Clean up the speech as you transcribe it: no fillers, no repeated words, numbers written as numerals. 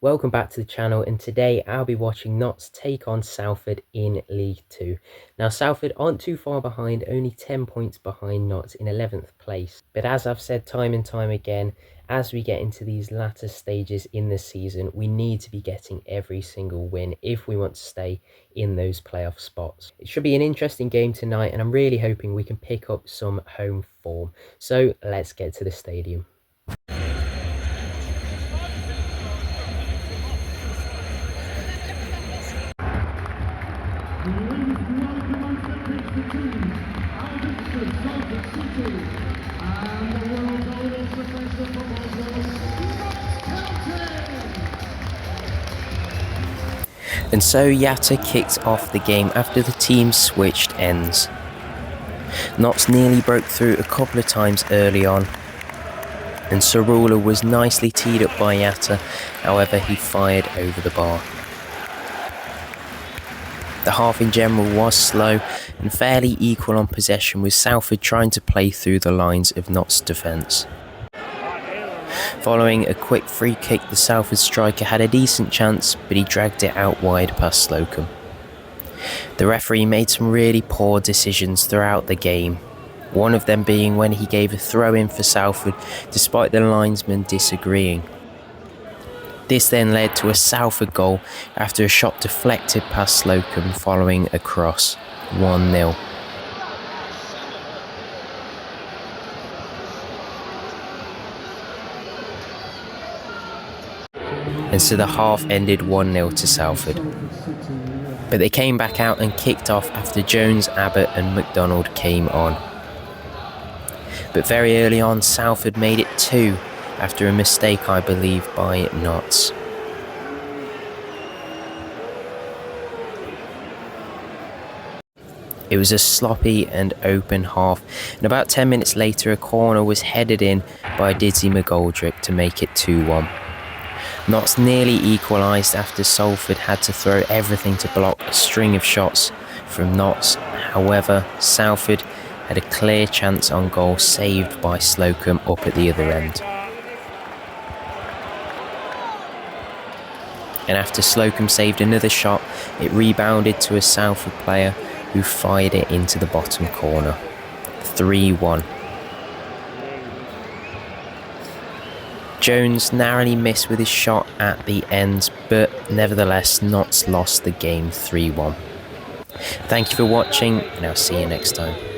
Welcome back to the channel, and today I'll be watching Notts take on Salford in League 2. Now Salford aren't too far behind, only 10 points behind Notts in 11th place. But as I've said time and time again, as we get into these latter stages in the season, we need to be getting every single win if we want to stay in those playoff spots. It should be an interesting game tonight, and I'm really hoping we can pick up some home form. So let's get to the stadium. And so Yatta kicked off the game after the team switched ends. Notts nearly broke through a couple of times early on, and Sarula was nicely teed up by Yatta, however he fired over the bar. The half in general was slow and fairly equal on possession, with Salford trying to play through the lines of Notts' defence. Following a quick free kick, the Salford striker had a decent chance, but he dragged it out wide past Slocum. The referee made some really poor decisions throughout the game, one of them being when he gave a throw-in for Salford despite the linesman disagreeing. This then led to a Salford goal after a shot deflected past Slocum following a cross, 1-0. And so the half ended 1-0 to Salford. But they came back out and kicked off after Jones, Abbott and McDonald came on. But very early on, Salford made it 2 after a mistake, I believe, by Notts. It was a sloppy and open half, and about 10 minutes later a corner was headed in by Dizzy McGoldrick to make it 2-1. Notts nearly equalised after Salford had to throw everything to block a string of shots from Notts. However, Salford had a clear chance on goal, saved by Slocum up at the other end. And after Slocum saved another shot, it rebounded to a Salford player who fired it into the bottom corner. 3-1. Jones narrowly missed with his shot at the end, but nevertheless Notts lost the game 3-1. Thank you for watching, and I'll see you next time.